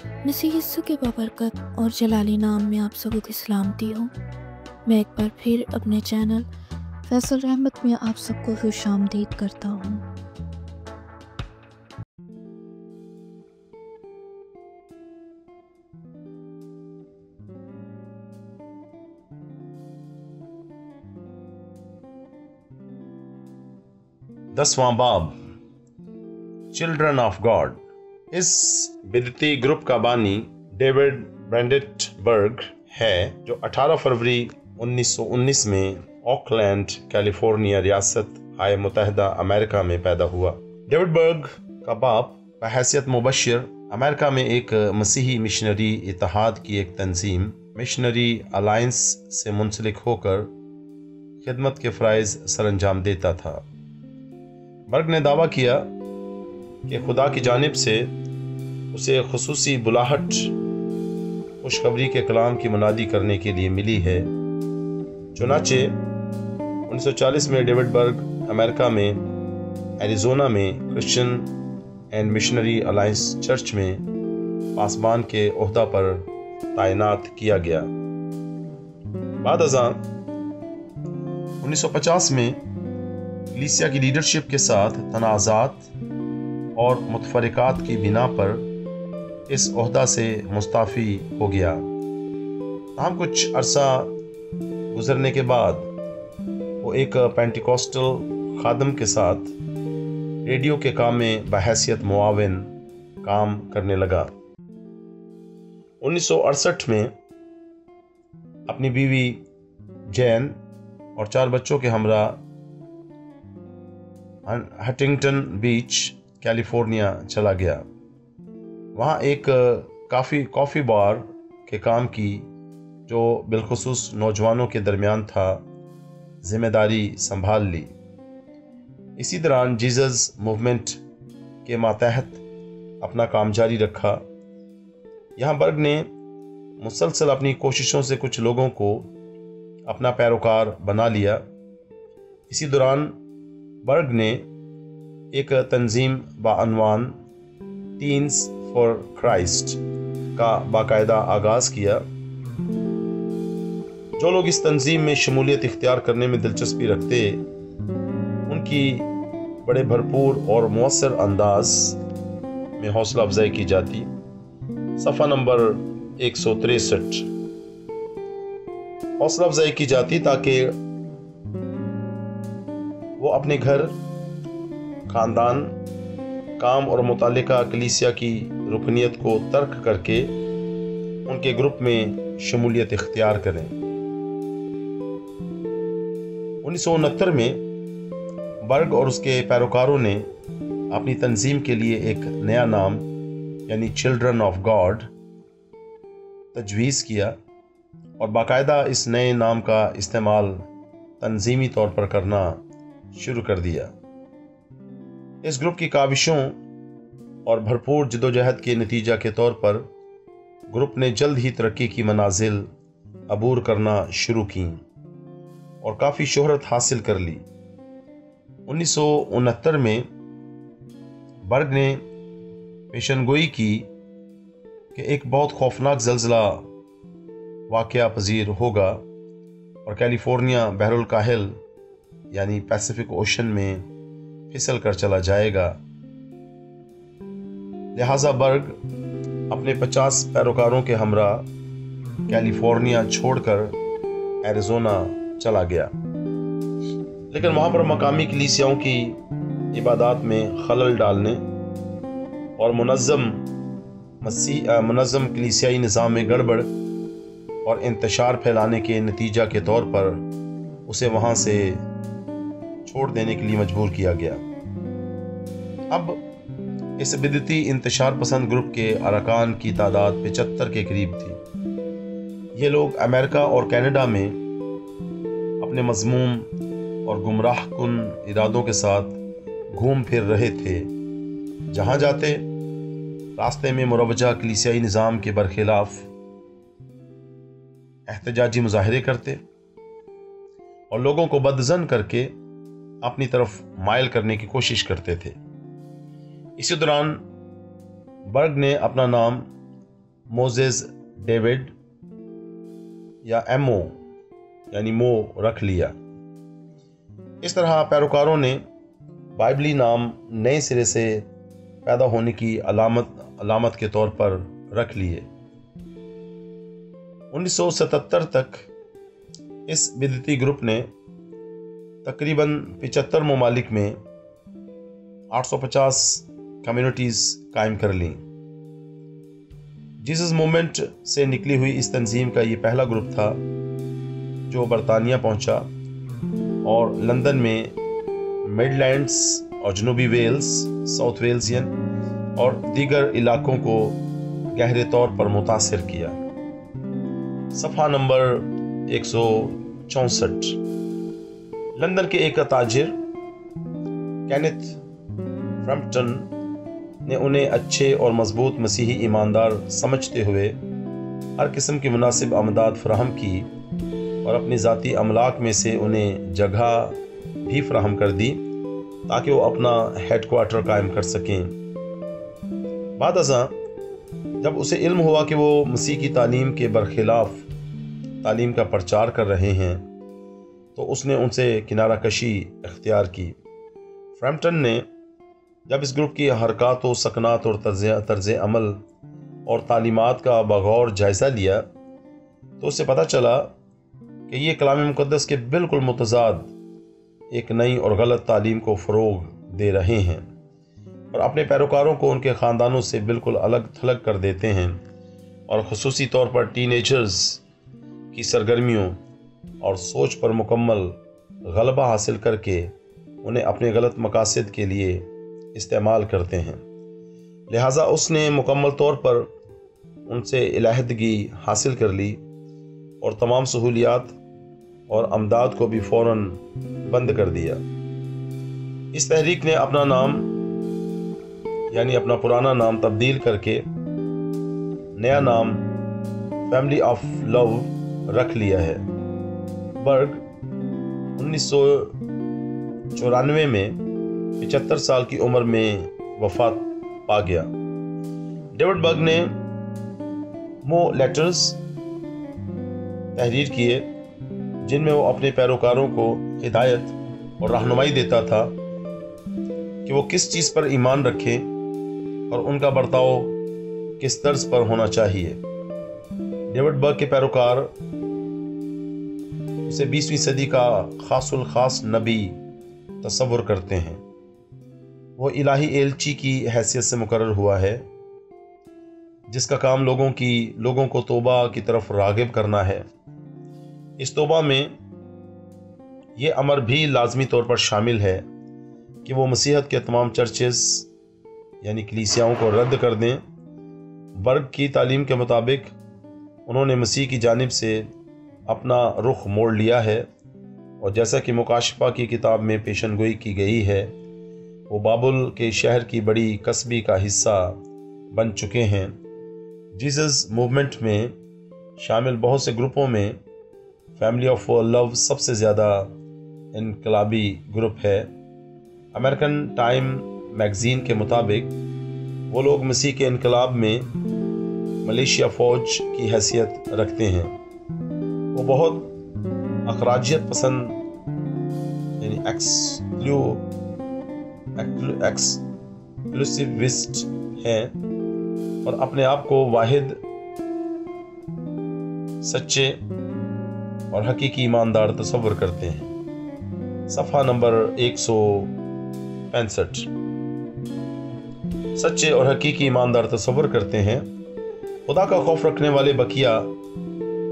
مسیح یسوع کے بابرکت اور جلالی نام میں آپ سب کو سلامتی ہوں۔ میں ایک بار پھر اپنے چینل فیصل رحمت میں آپ سب کو خوش آمدید کرتا ہوں۔ دسواں باب چلڈرن آف گاڈ۔ اس بدعتی گروپ کا بانی ڈیوڈ برینڈنبرگ ہے، جو 18 فروری 1919 میں اوکلینڈ، کیلیفورنیا ریاست ہائے متحدہ امریکہ میں پیدا ہوا۔ ڈیوڈ برگ کا باپ بحیثیت مبشر امریکہ میں ایک مسیحی مشنری اتحاد کی ایک تنظیم مشنری الائنس سے منسلک ہو کر خدمت کے فرائض سر انجام دیتا تھا۔ برگ نے دعویٰ کیا کہ خدا کی جانب سے اسے خصوصی بلاہٹ خوشخبری کے کلام کی منادی کرنے کے لیے ملی ہے۔ چنانچہ 1940 میں ڈیوڈ برگ امریکہ میں ایریزونا میں Christian and missionary alliance church میں پاسبان کے عہدہ پر تعینات کیا گیا۔ بعد ازاں 1950 میں کلیسیا کی لیڈرشپ کے ساتھ تنازعات اور متفرقات کی بنا پر اس عہدہ سے مستعفی ہو گیا۔ تاہم کچھ عرصہ گزرنے کے بعد وہ ایک پینٹیکوسٹل خادم کے ساتھ ریڈیو کے کام میں بحیثیت معاون کام کرنے لگا۔ 1968 میں اپنی بیوی جین اور 4 بچوں کے ہمراہ ہنٹنگٹن بیچ، کیلیفورنیا چلا گیا۔ وہاں ایک کافی بار کے کام کی، جو بالخصوص نوجوانوں کے درمیان تھا، ذمہ داری سنبھال لی۔ اسی دوران جیزس موومنٹ کے ماتحت اپنا کام جاری رکھا۔ یہاں برگ نے مسلسل اپنی کوششوں سے کچھ لوگوں کو اپنا پیروکار بنا لیا۔ اسی دوران برگ نے ایک تنظیم بعنوان ٹینز فار کرائسٹ کا باقاعدہ آغاز کیا۔ جو لوگ اس تنظیم میں شمولیت اختیار کرنے میں دلچسپی رکھتے، ان کی بڑے بھرپور اور مؤثر انداز میں حوصلہ افزائی کی جاتی۔ صفحہ نمبر 163۔ حوصلہ افزائی کی جاتی تاکہ وہ اپنے گھر، خاندان، کام اور متعلقہ کلیسیا کی رکنیت کو ترک کر کے ان کے گروپ میں شمولیت اختیار کریں۔ 1969 میں برگ اور اس کے پیروکاروں نے اپنی تنظیم کے لیے ایک نیا نام یعنی چلڈرن آف گاڈ تجویز کیا اور باقاعدہ اس نئے نام کا استعمال تنظیمی طور پر کرنا شروع کر دیا۔ اس گروپ کی کاوشوں اور بھرپور جدوجہد کے نتیجہ کے طور پر گروپ نے جلد ہی ترقی کی منازل عبور کرنا شروع کیں اور کافی شہرت حاصل کر لی۔ 1969 میں برگ نے پیشنگوئی کی کہ ایک بہت خوفناک زلزلہ واقعہ پذیر ہوگا اور کیلیفورنیا بحر الکاہل یعنی پیسیفک اوشن میں پھسل کر چلا جائے گا۔ لہذا برگ اپنے 50 پیروکاروں کے ہمراہ کیلیفورنیا چھوڑ کر ایریزونا چلا گیا، لیکن وہاں پر مقامی کلیسیاؤں کی عبادات میں خلل ڈالنے اور منظم کلیسیائی نظام میں گڑبڑ اور انتشار پھیلانے کے نتیجہ کے طور پر اسے وہاں سے چھوڑ دینے کے لیے مجبور کیا گیا۔ اب اس بدعتی انتشار پسند گروپ کے ارکان کی تعداد 75 کے قریب تھی۔ یہ لوگ امریکہ اور کینیڈا میں اپنے مذموم اور گمراہ کن ارادوں کے ساتھ گھوم پھر رہے تھے۔ جہاں جاتے راستے میں مروجہ کلیسیائی نظام کے برخلاف احتجاجی مظاہرے کرتے اور لوگوں کو بدظن کر کے اپنی طرف مائل کرنے کی کوشش کرتے تھے۔ اسی دوران برگ نے اپنا نام मोजेस डेविड या एमओ यानी मो रख लिया। इस तरह पैरोकारों ने बाइबली नाम नए सिरे से पैदा होने की अलामत के तौर पर रख लिए। 1977 तक इस बिदती ग्रुप ने तकरीबन 75 ममालिक में 850 कम्युनिटीज कायम कर लीं। जीसस मूवमेंट से निकली हुई इस तंजीम का ये पहला ग्रुप था जो बरतानिया पहुंचा और लंदन में मिडलैंड्स और जनूबी वेल्स, साउथ वेल्सियन और दीगर इलाकों को गहरे तौर पर मुतासिर किया। सफ़ा नंबर 164। लंदन के एक ताजिर केनेथ फ्रैम्पटन ने उन्हें अच्छे और मजबूत मसीही ईमानदार समझते हुए हर किस्म की मुनासिब आमदाद फराहम की और अपनी ज़ाती अमलाक में से उन्हें जगह भी फराहम कर दी ताकि वो अपना हेडक्वार्टर कायम कर सकें। बाद अज़ां जब उसे इल्म हुआ कि वो मसीह की तालीम के बरखिलाफ तालीम का प्रचार कर रहे हैं तो उसने उनसे किनारा कशी इख्तियार की। फ्रैम्पटन ने जब इस ग्रुप की हरकत व सकनात और तर्ज अमल और तालीमात का बगौर जायज़ा लिया तो उससे पता चला कि ये कलाम मुक़द्दस के बिल्कुल मुतज़ाद एक नई और गलत तालीम को फ़रोग़ दे रहे हैं और अपने पैरोकारों को उनके ख़ानदानों से बिल्कुल अलग थलग कर देते हैं और ख़ुसूसी तौर पर टीनेजर्स की सरगर्मियों और सोच पर मुकम्मल गलबा हासिल करके उन्हें अपने गलत मकासद के लिए इस्तेमाल करते हैं। लिहाजा उसने मुकम्मल तौर पर उनसे इलाहदगी हासिल कर ली और तमाम सहूलियात और अमदाद को भी फ़ौरन बंद कर दिया। इस तहरीक ने अपना नाम यानी अपना पुराना नाम तब्दील करके नया नाम फैमिली ऑफ लव रख लिया है। बर्ग 1994 में 75 साल की उम्र में वफात पा गया। डेविड बर्ग ने मो लेटर्स तहरीर किए जिनमें वो अपने पैरोकारों को हिदायत और रहनुमाई देता था कि वो किस चीज़ पर ईमान रखें और उनका बर्ताव किस तर्ज पर होना चाहिए। डेविड बर्ग के पैरोकार उसे 20वीं सदी का खासुल खास नबी तस्वुर करते हैं। वो इलाही एलची की हैसियत से मुकर्रर हुआ है जिसका काम लोगों को तौबा की तरफ रागिब करना है। इस तौबा में ये अमर भी लाजमी तौर पर शामिल है कि वो मसीहत के तमाम चर्चेस यानी कलीसियाओं को रद्द कर दें। बर्ग की तालीम के मुताबिक उन्होंने मसीह की जानिब से अपना रुख मोड़ लिया है और जैसा कि मुकाशफा की किताब में पेशनगोई की गई है वो बाबुल के शहर की बड़ी कस्बी का हिस्सा बन चुके हैं। जीसस मूवमेंट में शामिल बहुत से ग्रुपों में फैमिली ऑफ लव सबसे ज़्यादा इनकलाबी ग्रुप है। अमेरिकन टाइम मैगज़ीन के मुताबिक वो लोग मसीह के इनकलाब में मलेशिया फ़ौज की हैसियत रखते हैं। वो बहुत अखराजियत पसंद यानी एक्सक्लूसिविस्ट हैं और अपने आप को वाहिद सच्चे और हकीकी ईमानदार तस्वुर करते हैं। सफ़ा नंबर 165। सच्चे और हकीकी ईमानदार तस्वुर करते हैं खुदा का खौफ रखने वाले बकिया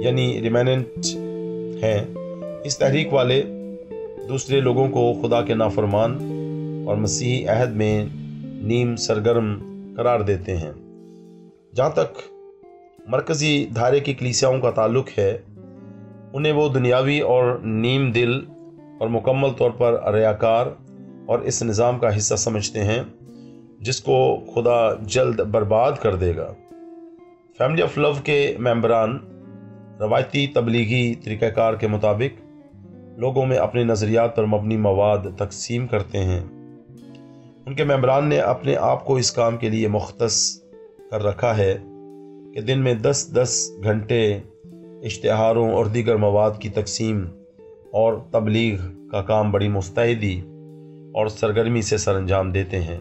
यानी रिमेनेंट हैं। इस तहरीक वाले दूसरे लोगों को खुदा के नाफरमान और मसीही अहद में नीम सरगर्म करार देते हैं। जहाँ तक मरकज़ी धारे की कलीसियाओं का ताल्लुक़ है उन्हें वो दुनियावी और नीम दिल और मुकम्मल तौर पर रियाकार और इस निज़ाम का हिस्सा समझते हैं जिसको खुदा जल्द बर्बाद कर देगा। फैमिली ऑफ लव के मेंबरान रवायती तबलीगी तरीक़ाकार के मुताबिक लोगों में अपने नज़रियात पर मबनी मवाद तकसीम करते हैं। उनके मेंबरान ने अपने आप को इस काम के लिए मुख्तस कर रखा है कि दिन में 10-10 घंटे इश्तिहारों और दीगर मवाद की तकसीम और तबलीग का काम बड़ी मुस्तैदी और सरगर्मी से सरअंजाम देते हैं।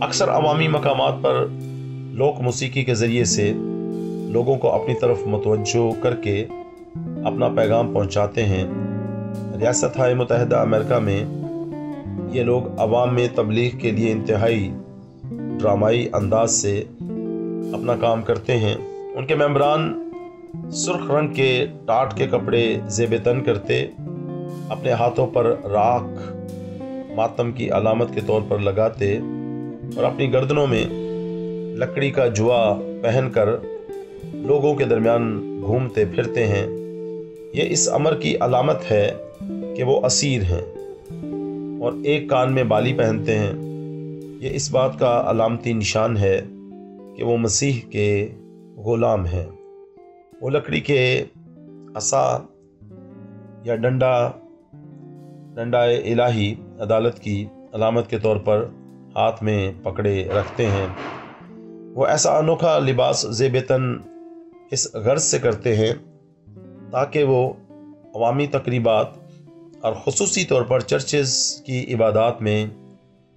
अक्सर अवामी मकामात पर लोक मौसीकी के ज़रिए से लोगों को अपनी तरफ मुतवज्जो करके अपना पैगाम पहुंचाते हैं। रियासत-ए मुत्तहिदा अमेरिका में ये लोग अवाम में तबलीग के लिए इंतहाई ड्रामाई अंदाज से अपना काम करते हैं। उनके मेंबरान सुर्ख रंग के टाट के कपड़े ज़ेब तन करते अपने हाथों पर राख मातम की अलामत के तौर पर लगाते और अपनी गर्दनों में लकड़ी का जुआ पहनकर लोगों के दरमियान घूमते फिरते हैं। ये इस अमर की अलामत है कि वो असीर हैं और एक कान में बाली पहनते हैं। ये इस बात का अलामती निशान है कि वो मसीह के ग़ुलाम हैं। वो लकड़ी के असा या डंडा इलाही अदालत की अलामत के तौर पर हाथ में पकड़े रखते हैं। वो ऐसा अनोखा लिबास ज़ेब तन इस गर्ज से करते हैं ताकि वो अवामी तकरीबात और ख़ुसूसी तौर पर चर्चेज़ की इबादात में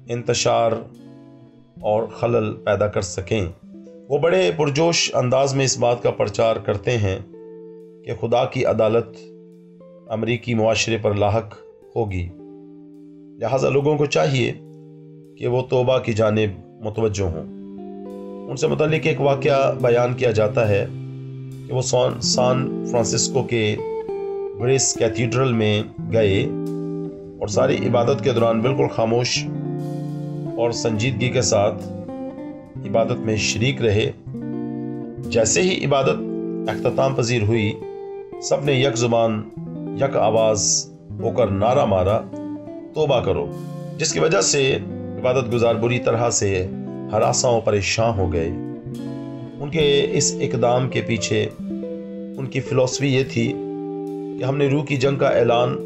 इंतशार और खलल पैदा कर सकें। वो बड़े पुरजोश अंदाज में इस बात का प्रचार करते हैं कि खुदा की अदालत अमरीकी मुआशरे पर लाहक होगी, लिहाजा लोगों को चाहिए कि वो तौबा की जानिब मुतवज्जो हों। उनसे मुतल्लिक एक वाक़या बयान किया जाता है कि वो सान फ्रांसिस्को के ग्रेस कैथीड्रल में गए और सारी इबादत के दौरान बिल्कुल खामोश और संजीदगी के साथ इबादत में शरीक रहे। जैसे ही इबादत अख्ताम पजीर हुई, सब ने यक ज़ुबान यक आवाज़ होकर नारा मारा, तौबा करो, जिसकी वजह से इबादत गुजार बुरी तरह से हरासा और परेशान हो गए। उनके इस इकदाम के पीछे उनकी फ़िलॉसफी ये थी कि हमने रूह की जंग का ऐलान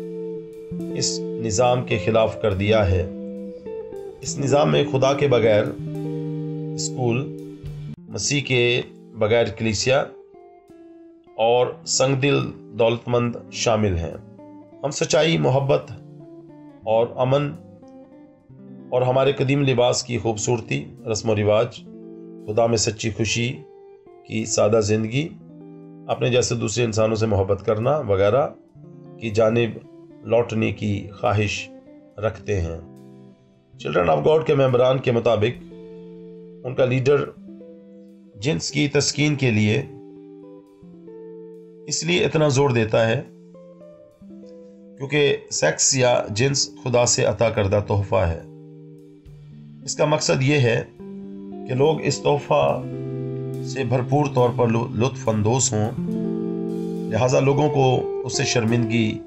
इस निज़ाम के ख़िलाफ़ कर दिया है। इस निज़ाम में खुदा के बगैर स्कूल, मसीह के बगैर कलीसिया और संगदिल दौलतमंद शामिल हैं। हम सच्चाई, मोहब्बत और अमन और हमारे कदीम लिबास की खूबसूरती, रस्म व रिवाज, खुदा में सच्ची खुशी की सादा ज़िंदगी, अपने जैसे दूसरे इंसानों से मोहब्बत करना वगैरह की जानिब लौटने की ख्वाहिश रखते हैं। चिल्ड्रन ऑफ गॉड के मेंबरान के मुताबिक उनका लीडर जिन्स की तस्कीन के लिए इसलिए इतना जोर देता है क्योंकि सेक्स या जिन्स खुदा से अता करदा तोहफा है। इसका मकसद ये है कि लोग इस तोहफा से भरपूर तौर पर लुत्फ़ अंदोज़ हों, लिहाजा लोगों को उससे शर्मिंदगी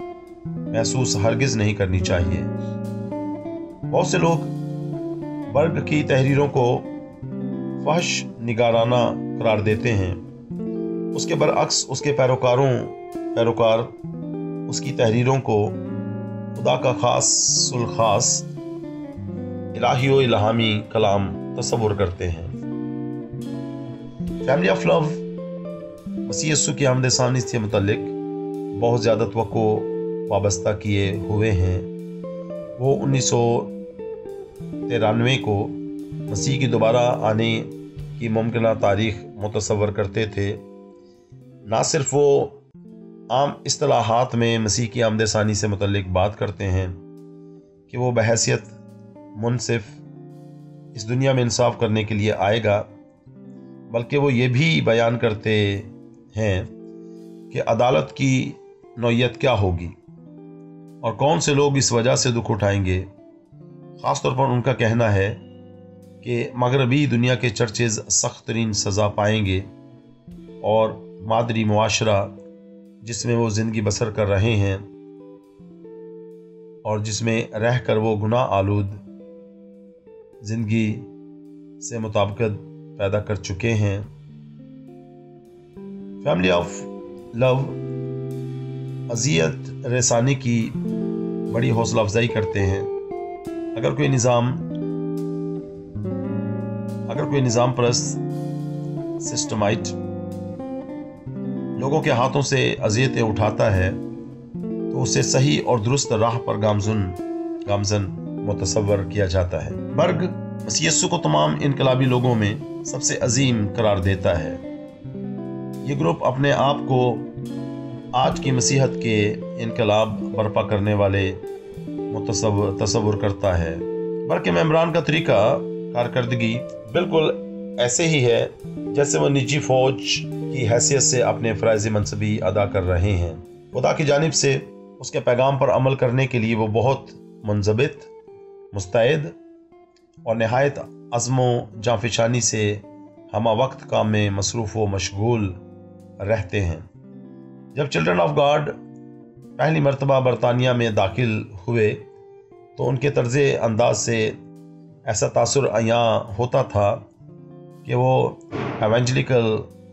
महसूस हरगिज़ नहीं करनी चाहिए। बहुत से लोग बर्ग की तहरीरों को फहश निगाराना करार देते हैं। उसके बरअक्स उसके पैरोकार उसकी तहरीरों को खुदा का खास इलाही व इल्हामी कलाम तस्वुर करते हैं। फैमिली ऑफ लव मसीह यीशु की आमद सानी से मुतल्लिक बहुत ज़्यादा तवक्को वाबस्ता किए हुए हैं। वो 1993 को मसीह की दोबारा आने की मुमकिन तारीख मुतसव्वर करते थे। ना सिर्फ वो आम इस्तिलाहात में मसीह की आमद सानी से मुतल्लिक बात करते हैं कि वो बहैसियत मुनसिफ इस दुनिया में इंसाफ करने के लिए आएगा, बल्कि वो ये भी बयान करते हैं कि अदालत की नौयत क्या होगी और कौन से लोग इस वजह से दुख उठाएंगे। ख़ास तौर पर उनका कहना है कि मगरबी दुनिया के चर्चेज़ सख्त तरीन सज़ा पाएंगे और मादरी मुआशरा जिसमें वो ज़िंदगी बसर कर रहे हैं और जिसमें रह कर वो गुनाह आलूद ज़िंदगी से मुताबिकत पैदा कर चुके हैं। फैमिली ऑफ लव अज़ियत रसानी की बड़ी हौसला अफजाई करते हैं। अगर कोई निज़ाम परस्त सिस्टमाइट लोगों के हाथों से अजियतें उठाता है तो उसे सही और दुरुस्त राह पर गामजन मुतसव्वर किया जाता है। बर्ग मसीह यस्सु को तमाम इनकलाबी लोगों में सबसे अजीम करार देता है। ये ग्रुप अपने आप को आज की मसीहत के इनकलाब बर्पा करने वाले तसव्वुर करता है। बर्ग के मेंबरान का तरीका कारकर्दगी बिल्कुल ऐसे ही है जैसे वो निजी फौज की हैसियत से अपने फ़राइज़ मनसबी अदा कर रहे हैं। खुदा की जानिब से उसके पैगाम पर अमल करने के लिए वो बहुत मुंज़बित, मुस्तैद और नहायत अज़्मो जांफिशानी से हमा वक्त काम में मसरूफ़ व मशगूल रहते हैं। जब चिल्ड्रन ऑफ गॉड पहली मरतबा बरतानिया में दाखिल हुए तो उनके तर्ज़े अंदाज से ऐसा तासुर अयां होता था कि वो एवेंजलिकल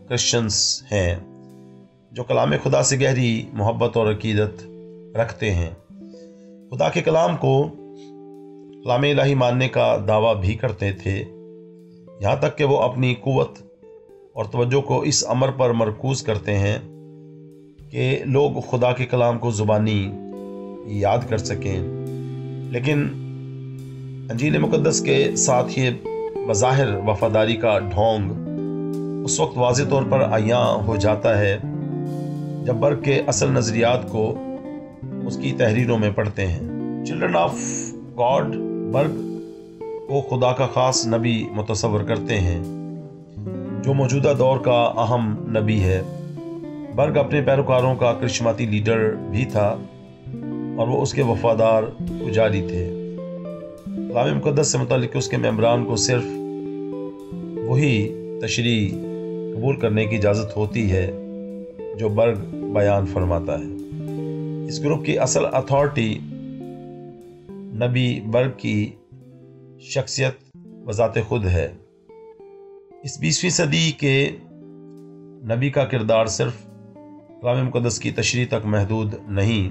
क्रिश्चियंस हैं जो कलाम खुदा से गहरी मोहब्बत और अकीदत रखते हैं। खुदा के कलाम को कलाम इलाही मानने का दावा भी करते थे, यहाँ तक कि वो अपनी कुव्वत और तवज्जो को इस अमर पर मरकूज़ करते हैं कि लोग खुदा के कलाम को ज़ुबानी याद कर सकें। लेकिन अंजील मुक़द्दस के साथ ये बज़ाहिर वफ़ादारी का ढोंग उस वक्त वाज़े तौर पर अयां हो जाता है जब बर्ग के असल नज़रियात को उसकी तहरीरों में पढ़ते हैं। चिल्ड्रन ऑफ गॉड बर्ग को खुदा का ख़ास नबी मुतसव्वर करते हैं जो मौजूदा दौर का अहम नबी है। बर्ग अपने पैरोकारों का करिश्माती लीडर भी था और वो उसके वफादार पुजारी थे। कलाम मुक़द्दस से मुतालिक उसके मेंबरान को सिर्फ वही तशरी कबूल करने की इजाज़त होती है जो बर्ग बयान फरमाता है। इस ग्रुप की असल अथॉरिटी नबी बर्ग की शख्सियत वज़ात खुद है। इस 20वीं सदी के नबी का किरदार सिर्फ कलाम मुक़द्दस की तशरीह तक महदूद नहीं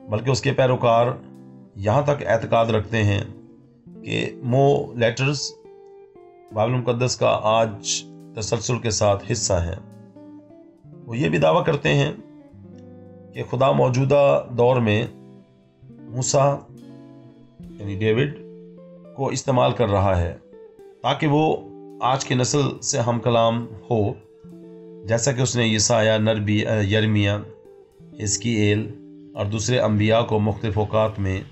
बल्कि उसके पैरोकार यहाँ तक एतकाद रखते हैं कि मो लेटर्स बाइबल मुक़द्दस का आज तसलसल के साथ हिस्सा हैं। वो ये भी दावा करते हैं कि खुदा मौजूदा दौर में मूसा यानी डेविड को इस्तेमाल कर रहा है ताकि वो आज की नस्ल से हम कलाम हो, जैसा कि उसने यसाया, नबी यर्मिया, हिजकियेल और दूसरे अंबिया को मुख्तलिफ औकात में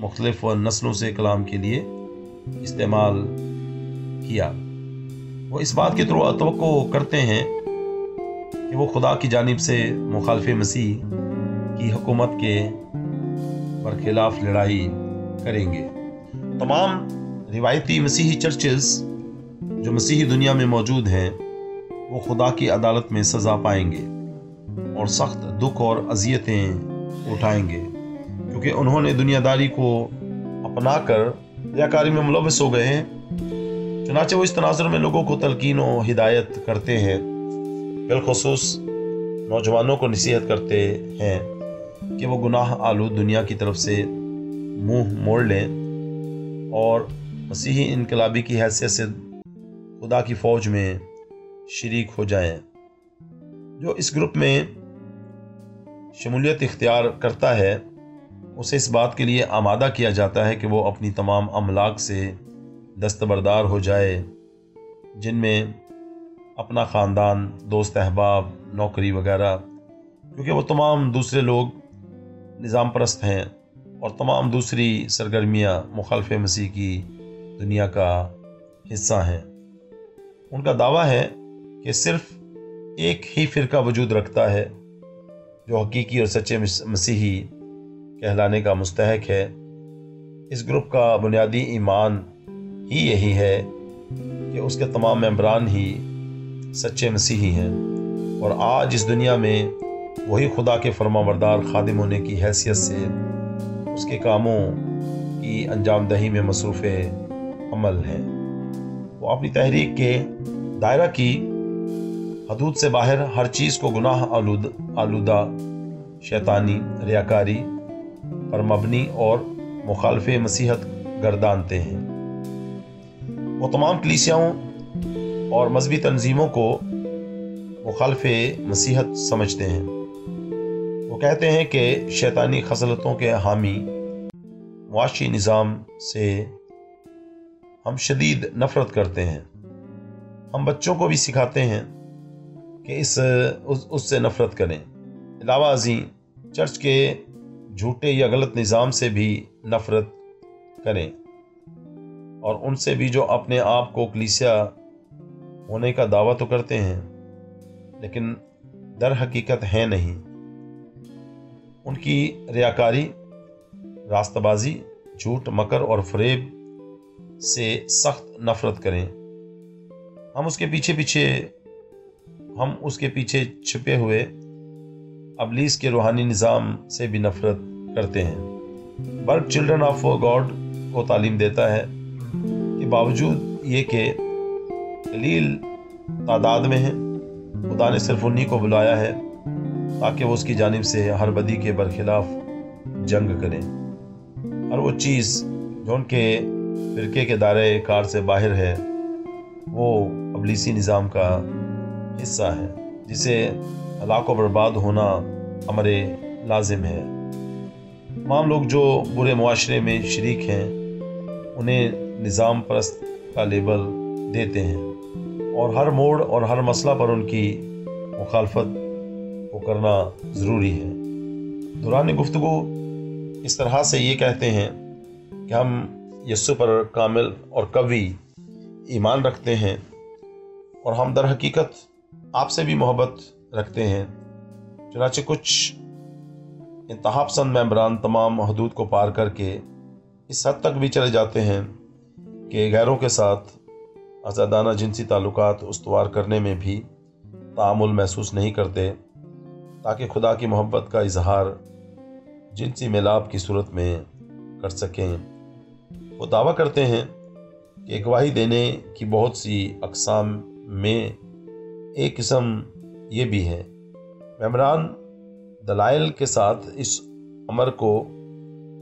मुख्तलिफ नस्लों से कलाम के लिए इस्तेमाल किया। वो इस बात की तवक्को करते हैं कि वो खुदा की जानिब से मुखालिफ मसीह की हुकूमत के बरखिलाफ लड़ाई करेंगे। तमाम रिवायती मसीही चर्चेस जो मसीही दुनिया में मौजूद हैं वो खुदा की अदालत में सज़ा पाएंगे और सख्त दुख और अजियतें उठाएंगे क्योंकि उन्होंने दुनियादारी को अपनाकर रियाकारी में मुलव्वस हो गए हैं। चुनाचे वो इस तनाज़ुर में लोगों को तलकीन व हिदायत करते हैं, बिलखुसूस नौजवानों को नसीहत करते हैं कि वो गुनाह आलूद दुनिया की तरफ से मुंह मोड़ लें और मसीही इनकलाबी की हैसियत से खुदा की फ़ौज में शरीक हो जाएं। जो इस ग्रुप में शमूलियत इख्तियार करता है उसे इस बात के लिए आमादा किया जाता है कि वो अपनी तमाम अमलाक से दस्तबरदार हो जाए जिनमें अपना ख़ानदान, दोस्त अहबाब, नौकरी वगैरह, क्योंकि वो तमाम दूसरे लोग निज़ाम परस्त हैं और तमाम दूसरी सरगर्मियाँ मुखालिफ मसीह की दुनिया का हिस्सा हैं। उनका दावा है कि सिर्फ एक ही फ़िरका वजूद रखता है जो हकीकी और सच्चे मसीही कहलाने का मुस्तहक है। इस ग्रुप का बुनियादी ईमान ही यही है कि उसके तमाम मेंबरान ही सच्चे मसीही हैं और आज इस दुनिया में वही खुदा के फरमाबरदार खादिम होने की हैसियत से उसके कामों की अंजाम दही में मसरूफ़ अमल हैं। वो अपनी तहरीक के दायरा की हदूद से बाहर हर चीज़ को गुनाह आलूदा, शैतानी, रियाकारी पर मबनी और मुखालिफ मसीहत गर्दानते हैं। वो तमाम कलीसियाओं और मजहबी तंजीमों को मुखालिफ मसीहत समझते हैं। वो कहते हैं कि शैतानी खसलतों के हामी मुआशी निज़ाम से हम शदीद नफ़रत करते हैं। हम बच्चों को भी सिखाते हैं कि उससे नफ़रत करें। अलावा अज़ीं चर्च के झूठे या गलत निज़ाम से भी नफ़रत करें और उनसे भी जो अपने आप को कलीसिया होने का दावा तो करते हैं लेकिन दर हकीकत है नहीं। उनकी रियाकारी, रास्तबाजी, झूठ, मकर और फरेब से सख्त नफ़रत करें। हम उसके पीछे छिपे हुए अबलीस के रूहानी निज़ाम से भी नफ़रत करते हैं। बर्ग चिल्ड्रन ऑफ गॉड को तालीम देता है कि बावजूद ये कि कलील तादाद में हैं, खुदा ने सिर्फ उन्हीं को बुलाया है ताकि वो उसकी जानिब से हर बदी के बरखिलाफ जंग करें। हर वो चीज़ जो उनके फ़िरके के दायरे कार से बाहर है वो अबलीसी निज़ाम का हिस्सा है जिसे हलाक व बर्बाद होना हमारे लाजिम है। तमाम लोग जो बुरे मुआशरे में शरीक हैं उन्हें निज़ाम परस्त का लेबल देते हैं और हर मोड़ और हर मसला पर उनकी मुखालफत को करना ज़रूरी है। दौरान गुफ्तगू इस तरह से ये कहते हैं कि हम यस्सु पर कामिल और कवी ईमान रखते हैं और हम दर हकीकत आपसे भी मोहब्बत रखते हैं। चुनांचे कुछ इंतहापसंद मेंबरान तमाम हदूद को पार करके इस हद तक भी चले जाते हैं कि गैरों के साथ आज़ादाना जिनसी ताल्लुकात उस्तवार करने में भी तामुल महसूस नहीं करते ताकि खुदा की मोहब्बत का इजहार जिनसी मिलाप की सूरत में कर सकें। वो दावा करते हैं कि गवाही देने की बहुत सी अक़साम में एक किस्म ये भी है। मेंबरान दलाइल के साथ इस अमर को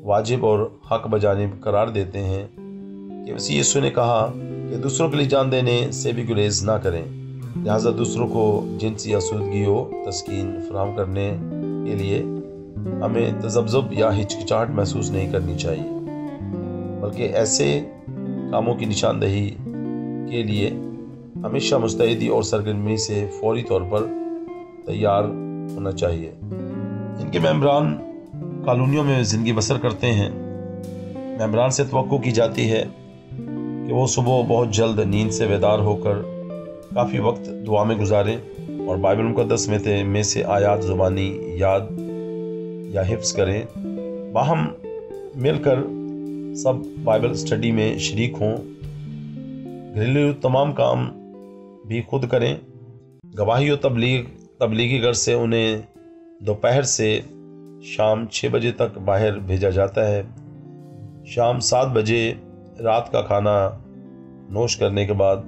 वाजिब और हक बजानिब करार देते हैं कि मसीह यीशु ने कहा कि दूसरों के लिए जान देने से भी गुरेज ना करें, लिहाजा दूसरों को जिनसी आसूदगी व तस्कीन फराहम करने के लिए हमें तज़ब्ज़ुब या हिचकिचाहट महसूस नहीं करनी चाहिए, बल्कि ऐसे कामों की निशानदही के लिए हमेशा मुस्तैदी और सरगर्मी से फौरी तौर पर तैयार होना चाहिए। इनके मेंबरान कॉलोनियों में ज़िंदगी बसर करते हैं। मेंबरान से तवक्को की जाती है कि वो सुबह बहुत जल्द नींद से बेदार होकर काफ़ी वक्त दुआ में गुजारें और बाइबल मुक़द्दस में से आयात ज़ुबानी याद या हिफ्ज़ करें। बाहम मिलकर सब बाइबल स्टडी में शरीक हों। घरेलू तमाम काम भी खुद करें। गवाही और तबलीगी गर्ज से उन्हें दोपहर से शाम 6 बजे तक बाहर भेजा जाता है। शाम 7 बजे रात का खाना नोश करने के बाद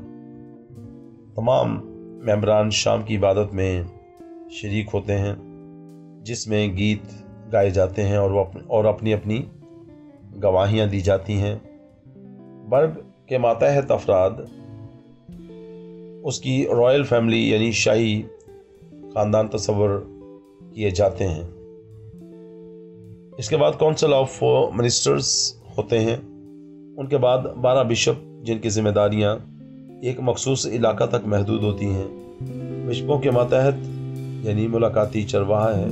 तमाम मेंबरान शाम की इबादत में शरीक होते हैं जिसमें गीत गाए जाते हैं और अपनी अपनी गवाहियाँ दी जाती हैं। बर्ग के मातहत अफराद उसकी रॉयल फैमिली यानी शाही ख़ानदान तस्वर किए जाते हैं। इसके बाद काउंसिल ऑफ मिनिस्टर्स होते हैं। उनके बाद 12 बिशप जिनकी जिम्मेदारियां एक मखसूस इलाका तक महदूद होती हैं। बिशपों के मातहत यानी मुलाकाती चरवाहा है,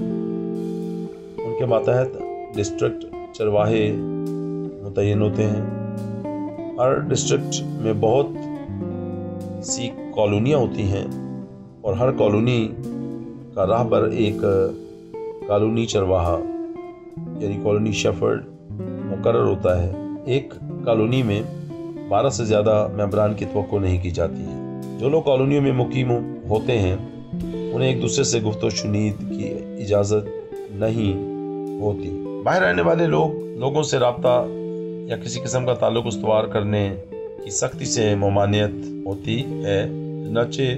उनके मातहत डिस्ट्रिक्ट चरवाहे मुतय्यन होते हैं। हर डिस्ट्रिक्ट में बहुत सी कॉलोनियाँ होती हैं और हर कॉलोनी का राहबर एक कॉलोनी चरवाहा यानी कॉलोनी शेफर्ड मुकर्रर होता है। एक कॉलोनी में 12 से ज़्यादा मेंबरान की तवक्को नहीं की जाती है। जो लोग कॉलोनियों में मुकीम होते हैं उन्हें एक दूसरे से गुफ्तो शुनीद की इजाज़त नहीं होती। बाहर रहने वाले लोगों से रब्ता या किसी किस्म का ताल्लुक उस्तवार करने की सख्ती से ममानियत होती है। चुनांचे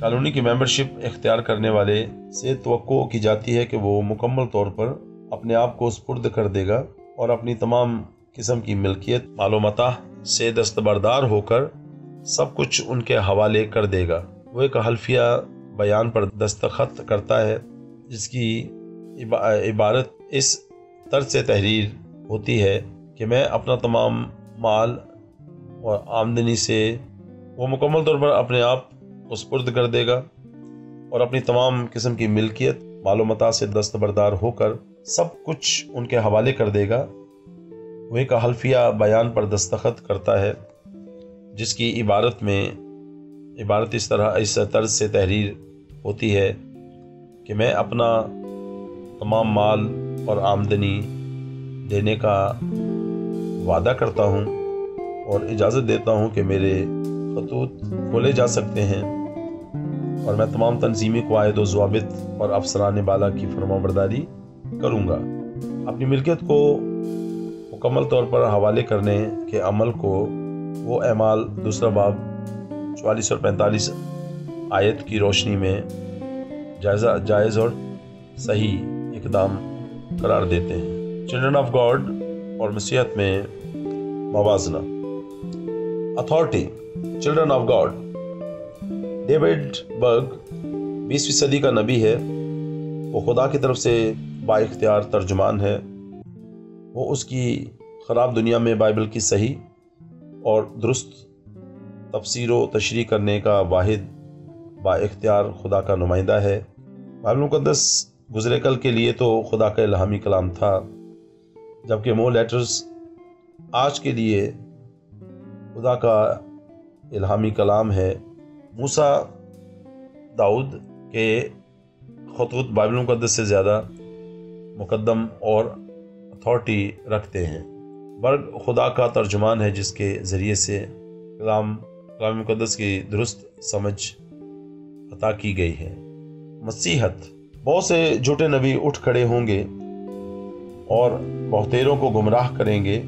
कॉलोनी की मेंबरशिप इख्तियार करने वाले से तवक्को की जाती है कि वो मुकम्मल तौर पर अपने आप को सुपुर्द कर देगा और अपनी तमाम किस्म की मिल्कियत मालूमात से दस्तबरदार होकर सब कुछ उनके हवाले कर देगा। वो एक हल्फिया बयान पर दस्तखत करता है जिसकी इबारत इस तर्ज से तहरीर होती है कि मैं अपना तमाम माल और आमदनी से वो मुकम्मल तौर पर अपने आप को सुपुर्द कर देगा और अपनी तमाम किस्म की मिल्कियत मालो मता से दस्तबरदार होकर सब कुछ उनके हवाले कर देगा। वो एक हल्फिया बयान पर दस्तखत करता है जिसकी इबारत इस तर्ज से तहरीर होती है कि मैं अपना तमाम माल और आमदनी देने का वादा करता हूँ और इजाज़त देता हूँ कि मेरे खतूत खोले जा सकते हैं और मैं तमाम तंजीमी क़वाइद और ज़वाबित और अफसरान बाला की फरमाबरदारी करूँगा। अपनी मिल्कियत को मुकम्मल तौर पर हवाले करने के अमल को वो अमाल दूसरा बाब 44 और 45 आयत की रोशनी में जायज़ और सही इक़दाम करार देते हैं। चिल्ड्रन ऑफ गॉड और मसीहत में मवाजना। Authority. Children of God. David Berg 20वीं सदी का नबी है। वो खुदा की तरफ से बाइख्तियार तर्जुमान है। वो उसकी ख़राब दुनिया में बाइबल की सही और दुरुस्त तफसीर व तशरीह करने का वाहिद बाइख्तियार खुदा का नुमाइंदा है। बाइबल मुक़द्दस गुज़रे कल के लिए तो खुदा का इल्हामी कलाम था, जबकि मोर लेटर्स आज के लिए खुदा का इल्हामी कलाम है। मूसा दाऊद के खतूत बाइबल मुक़द्दस से ज़्यादा मुक़द्दम और अथॉरिटी रखते हैं। बर्ग खुदा का तर्जुमान है जिसके ज़रिए से कलाम मुक़द्दस की दुरुस्त समझ अता की गई है। मसीहत। बहुत से झूठे नबी उठ खड़े होंगे और बहुतेरों को गुमराह करेंगे।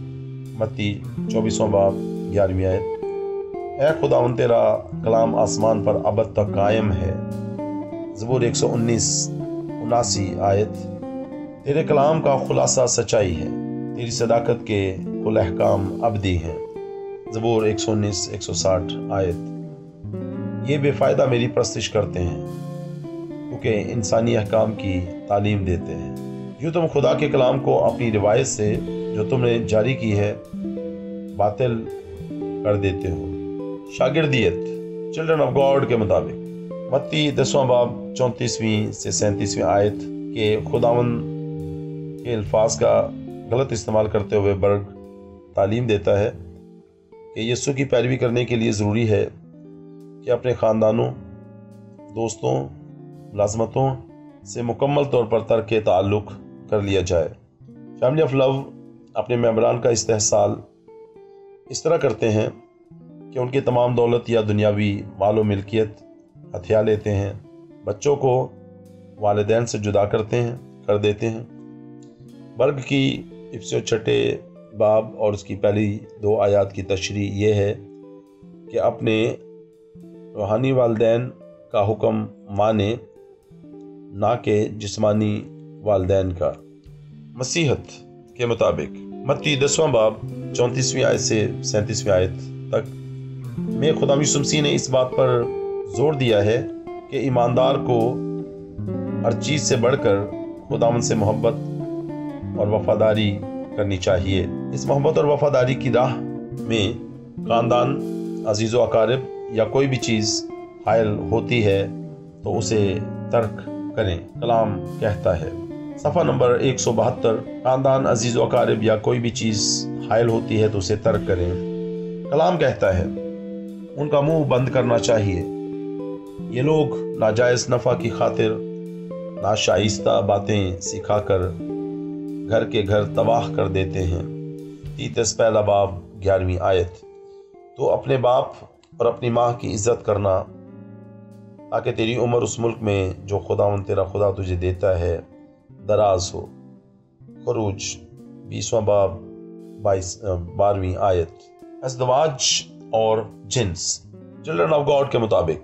मत्ती 24वां बाब 11वीं आयत। ऐ खुदावंद तेरा कलाम आसमान पर अबद तक कायम है। ज़बूर 119-79 आयत। तेरे कलाम का खुलासा सच्चाई है, तेरी सदाकत के कुल अहकाम अबदी हैं। ज़बूर 119-160 आयत। ये बेफ़ायदा मेरी परस्तिश करते हैं क्योंकि इंसानी अहकाम की तालीम देते हैं। यूँ तुम खुदा के कलाम को अपनी रिवायत से जो तुमने जारी की है बातिल कर देते हो। शागिर्दियत। चिल्ड्रन ऑफ गॉड के मुताबिक मत्ती 10वां बाब 34वीं से 37वीं आयत के खुदावंद के अल्फाज का गलत इस्तेमाल करते हुए बर्ग तालीम देता है कि यीशु की पैरवी करने के लिए ज़रूरी है कि अपने ख़ानदानों, दोस्तों, मुलाज़मतों से मुकम्मल तौर पर तर्क ताल्लुक़ कर लिया जाए। फैमिली ऑफ लव अपने मेंबरान का इस्तेहसाल इस तरह करते हैं कि उनकी तमाम दौलत या दुनियावी मालो मिल्कियत हथिया लेते हैं, बच्चों को वालिदैन से जुदा कर देते हैं। बर्ग की इफ्सियो छठे बाब और उसकी पहली 2 आयत की तशरीह ये है कि अपने रूहानी वालिदैन का हुक्म माने, ना कि जिस्मानी वालिदैन का। मसीहत के मुताबिक मत्ती 10वां बाब 34वीं आयत से 37वीं आयत तक में खुदा यीशु मसीह ने इस बात पर जोर दिया है कि ईमानदार को हर चीज़ से बढ़कर खुदावंद से मोहब्बत और वफादारी करनी चाहिए। इस मोहब्बत और वफादारी की राह में ख़ानदान, अजीज़ व अकारिब या कोई भी चीज़ हायल होती है तो उसे तर्क करें। कलाम कहता है सफ़ा नंबर 172, ख़ानदान, अजीज़ व अकारिब या कोई भी चीज़ हायल होती है तो उसे तर्क करें। कलाम कहता है उनका मुंह बंद करना चाहिए। ये लोग नाजायज़ नफ़ा की खातिर नाशाइस्ता बातें सिखाकर घर के घर तबाह कर देते हैं। तीतस पहला बाब 11वीं आयत। तो अपने बाप और अपनी माँ की इज्जत करना ताकि तेरी उम्र उस मुल्क में जो खुदावंद तेरा खुदा तुझे देता है दराज हो। खरूज 20वां बाब 12वीं आयत। अज़दवाज और जिन्स। चिल्ड्रन ऑफ गॉड के मुताबिक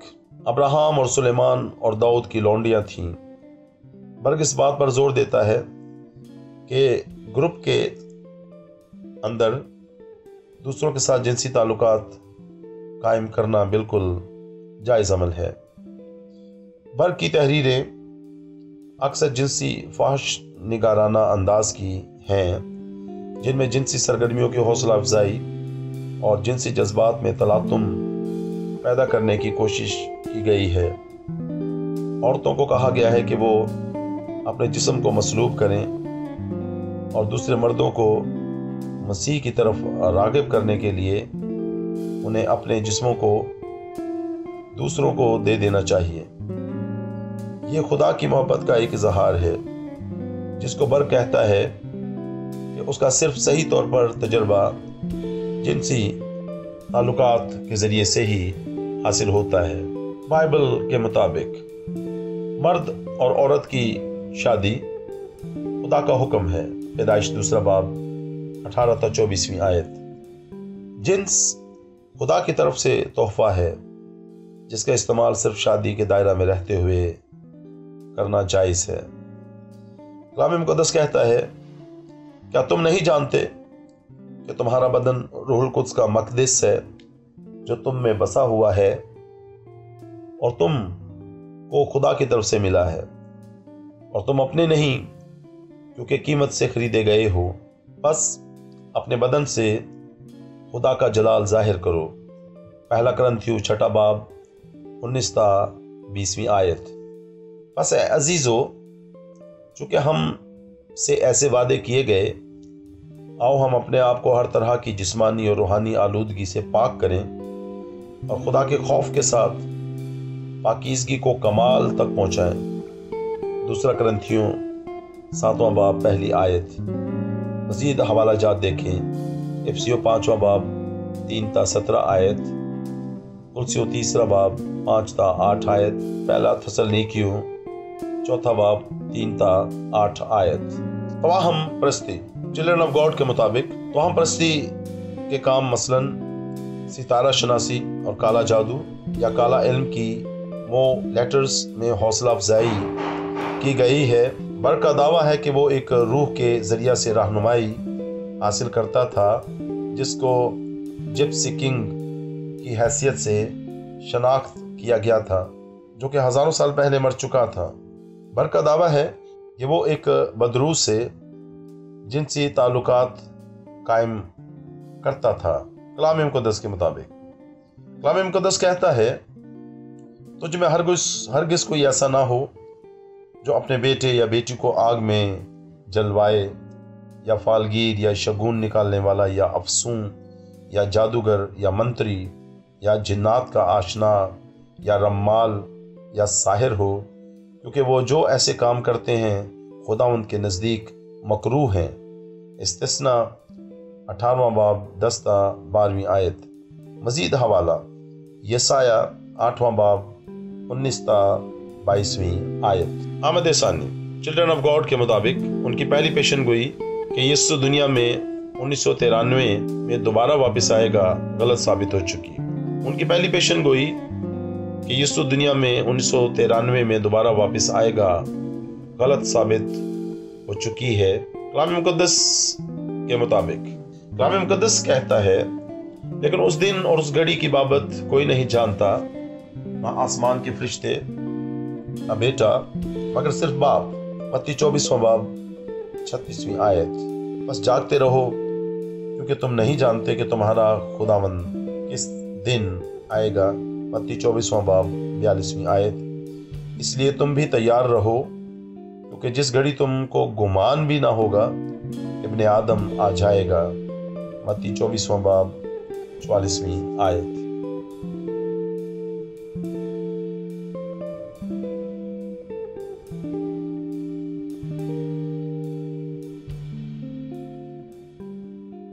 अब्राहम और सुलेमान और दाऊद की लौंडियाँ थीं। बर्ग इस बात पर जोर देता है कि ग्रुप के अंदर दूसरों के साथ जिनसी ताल्लुकात कायम करना बिल्कुल जायज़ अमल है। बर्ग की तहरीरें अक्सर जिनसी फाहश निगाराना अंदाज की हैं, जिनमें जिनसी सरगर्मियों की हौसला अफजाई और जिनसी जज्बात में तलातुम पैदा करने की कोशिश की गई है। औरतों को कहा गया है कि वो अपने जिस्म को मसलूब करें और दूसरे मर्दों को मसीह की तरफ राग़िब करने के लिए उन्हें अपने जिस्मों को दूसरों को दे देना चाहिए। ये खुदा की मोहब्बत का एक इजहार है, जिसको बर्ग कहता है कि उसका सिर्फ सही तौर पर तजर्बा जिनसी ताल्लुकात के ज़रिए से ही हासिल होता है। बाइबल के मुताबिक मर्द और औरत की शादी खुदा का हुक्म है। पैदाइश 2 बाब 18 ta 24वीं आयत। जिन्स खुदा की तरफ से तोहफा है, जिसका इस्तेमाल सिर्फ शादी के दायरा में रहते हुए करना जायज़ है। कलाम मुक़द्दस कहता है, क्या तुम नहीं जानते कि तुम्हारा बदन रूहुल कुद्स का मक़दिस है जो तुम में बसा हुआ है और तुम को खुदा की तरफ से मिला है, और तुम अपने नहीं क्योंकि कीमत से खरीदे गए हो। बस अपने बदन से खुदा का जलाल जाहिर करो। पहला करंथियों 6 बाब 19 ta 20वीं आयत। बस अजीज़ो, चूँकि हम से ऐसे वादे किए गए, आओ हम अपने आप को हर तरह की जिस्मानी और रूहानी आलूदगी से पाक करें और खुदा के खौफ के साथ पाकीज़गी को कमाल तक पहुँचाएँ। 2 करंथियों 7 बाब 1 आयत। मज़ीद हवाला जात देखें। इफिसियों 5 बाब 3 ta 17 आयत, कुलसियों 3 बाब 5 ta 8 आयत, पहला थस्सलुनीकियों 4 बाब 3 ta 8 आयत। तवाहम परस्ती चिल्ड्रन ऑफ गॉड के मुताबिक तवाहम परस्ती के काम मसलन सितारा शनासी और काला जादू या काला इल्म की लेटर्स में हौसला अफजाई की गई है। बर्ग का दावा है कि वो एक रूह के ज़रिया से रहनुमाई हासिल करता था, जिसको जिप्सी किंग की हैसियत से शनाख्त किया गया था, जो कि हज़ारों साल पहले मर चुका था। बर्ग का दावा है कि वो एक बदरूह से जिनसी ताल्लुकात कायम करता था। कलाम मुक़द्दस के मुताबिक कलाम मुक़द्दस कहता है, तुझ में हरगिज़ कोई ऐसा ना हो जो अपने बेटे या बेटी को आग में जलवाए, या फालगीर या शगुन निकालने वाला या अफसून या जादूगर या मंत्री या जिन्नात का आशना या रम्माल या साहिर हो, क्योंकि वो जो ऐसे काम करते हैं खुदा उनके नज़दीक मकरूह हैं। इस्तिस्ना 18वां बाब 10 ta 12वीं आयत। मज़ीद हवाला यसाया 8वां बाब 19 ta 22वीं आयत। आमद सानी चिल्ड्रन ऑफ गॉड के मुताबिक उनकी पहली पेशन गोई कि यीशु दुनिया में 1993 में दोबारा वापस आएगा गलत साबित हो चुकी। उनकी पहली पेशन गोई कि यीशु दुनिया में 1993 में दोबारा वापस आएगा गलत साबित हो चुकी है। कलाम मुक़द्दस के मुताबिक कलाम मुक़द्दस कहता है, लेकिन उस दिन और उस घड़ी की बाबत कोई नहीं जानता, ना आसमान के फरिश्ते ना बेटा, मगर सिर्फ बाप। मत्ती 24वां बाब 36वीं आयत। बस जागते रहो, क्योंकि तुम नहीं जानते कि तुम्हारा खुदावंद किस दिन आएगा। मत्ती 24वां बाब 42वीं आयत। इसलिए तुम भी तैयार रहो, क्योंकि जिस घड़ी तुमको गुमान भी ना होगा इब्ने आदम आ जाएगा। मत्ती 24वां बाब 44वीं आयत।